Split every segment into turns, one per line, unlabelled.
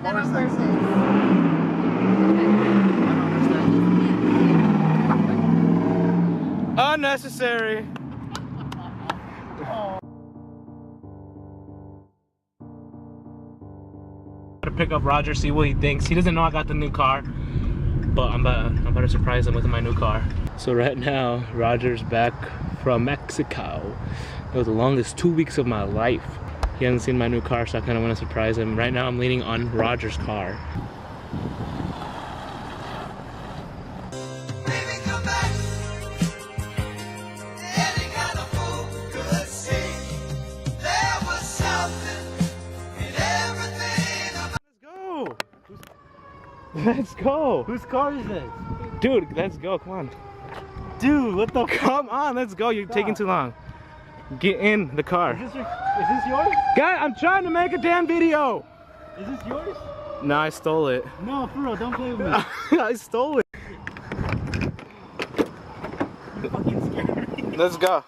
them on purpose.
Unnecessary. To pick up Roger, see what he thinks. He doesn't know I got the new car, but I'm about to surprise him with my new car. So right now, Roger's back from Mexico. It was the longest 2 weeks of my life. He hasn't seen my new car, so I kind of want to surprise him. Right now, I'm leaning on Roger's car. Let's go!
Whose car is this?
Dude, let's go, come on.
Dude, what the
Come on, let's go, you're taking too long. Get in the car.
Is this yours?
Guy, I'm trying to make a damn video!
Is this yours?
No, I stole it.
No, for real, don't play with me.
I stole it.
You fucking scared me.
Let's go.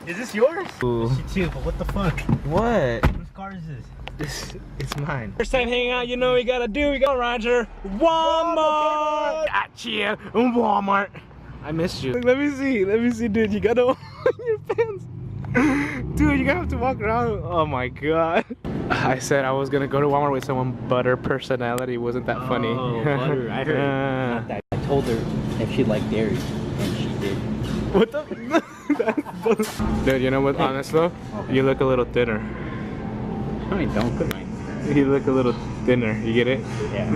Is this yours?
Ooh.
Shit too, but what the fuck?
What?
Whose car is this?
It's mine. First time hanging out, you know what we gotta do. We go, Roger. Walmart! Gotcha! Walmart. I missed you. Let me see, dude. You gotta on your pants. Dude, you're gonna have to walk around. Oh my god. I said I was gonna go to Walmart with someone, but her personality wasn't that funny.
Oh, butter. I heard. Not that. I told her if she liked dairy, and she did.
What the? Dude, you know what? Honest though,
Okay.
you look a little thinner.
No, I don't put mine.
You look a little thinner. You get it?
Yeah.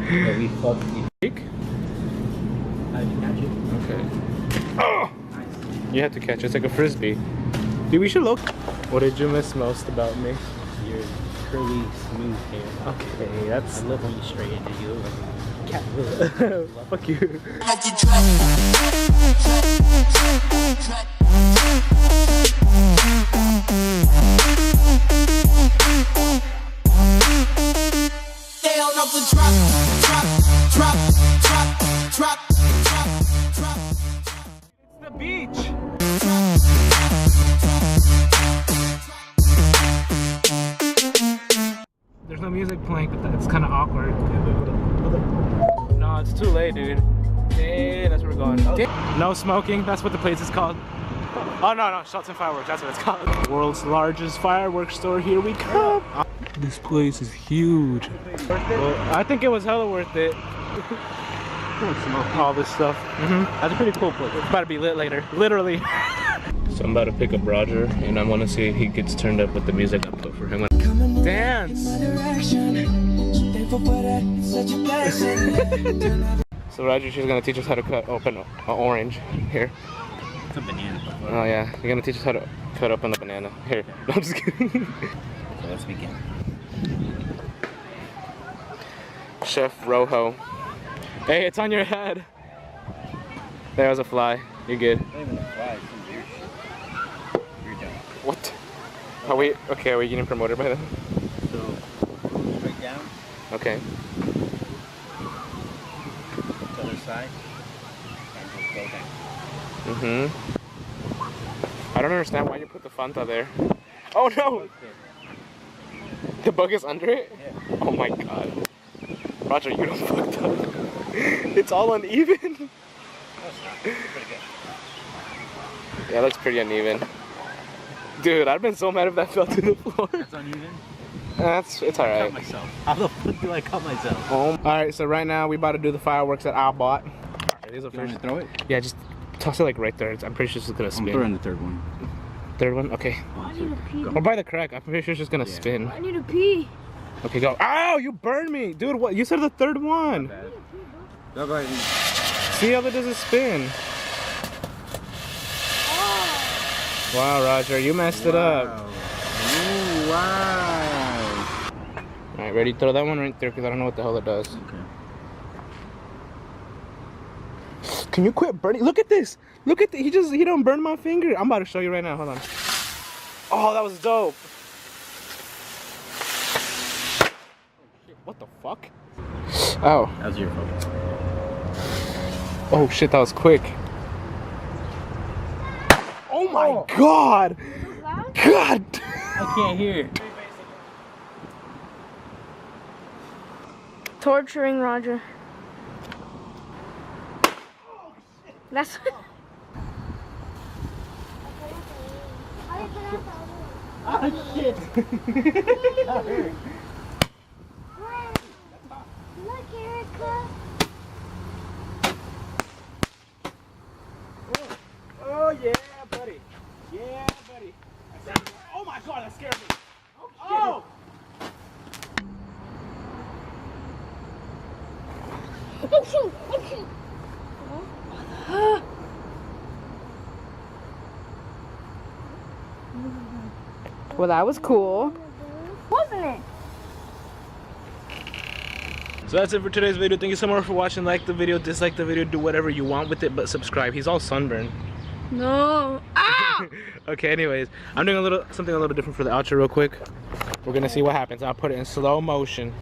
Yeah, we fucked you. How did you catch it?
Okay. Oh!
Nice.
You have to catch it. It's like a frisbee. Dude, we should look. What did you miss most about me?
Your curly, smooth hair.
Okay,
I
that's.
love when you straighten it. You look like a cat.
Fuck you. It's the beach. There's no music playing, but it's kind of awkward. No, it's too late, dude. Yeah, that's where we're going. No smoking. That's what the place is called. Oh no, shots and fireworks. That's what it's called. World's largest fireworks store. Here we come. This place is huge. Well, I think it was hella worth it. All this stuff.
That's a pretty cool place.
It's about to be lit later. Literally. So I'm about to pick up Roger, and I want to see if he gets turned up with the music I put for him. Dance. So Roger, she's gonna teach us how to cut open an orange. Here.
It's a banana.
Oh yeah, you're gonna teach us how to cut open the banana. Here. No, I'm just kidding.
So let's begin.
Chef Rojo. Hey, it's on your head. There was a fly. You're good.
Not even a fly, it's some weird shit. You're done.
What? Are we okay? Are we getting promoted by then?
So, straight down,
Okay.
to the other side, and just go down.
I don't understand why you put the Fanta there. Oh no! The bug is under it?
Yeah.
Oh my god. Roger, you don't fucked up. It's all uneven.
No, it's not. It's pretty good.
Yeah, it looks pretty uneven. Dude, I'd been so mad if that fell to the floor.
It's uneven.
It's
I cut
alright.
myself. How the fuck do I cut myself?
Alright, so right now we about to do the fireworks that I bought. These are
You want me
first.
to throw it?
Yeah, just toss it like right there. I'm pretty sure it's just gonna
I'm
spin.
throwing the third one.
Third one? Okay.
I need to pee.
Or by the crack, I'm pretty sure it's just gonna spin.
I need to pee.
Okay, go. Ow, you burned me! Dude, what? You said the third one.
Go ahead and...
See how that doesn't spin. Wow, Roger, you messed it up.
Ooh, wow.
Alright, ready? Throw that one right there because I don't know what the hell it does.
Okay.
Can you quit burning? Look at this! Look at he don't burn my finger. I'm about to show you right now. Hold on. Oh, that was dope. What the fuck? Oh.
That was your fault.
Oh shit, that was quick. Oh my god! God!
I can't hear.
torturing Roger. That's.
Oh shit!
Look, Erica.
Oh yeah, buddy. Yeah, buddy. Oh my god, that scared me. Oh!
Well, that was cool. Wasn't it?
So that's it for today's video. Thank you so much for watching. Like the video, dislike the video, do whatever you want with it, but subscribe. He's all sunburned.
No. Ah!
Okay, anyways, I'm doing something a little different for the outro real quick. We're gonna see what happens. I'll put it in slow motion.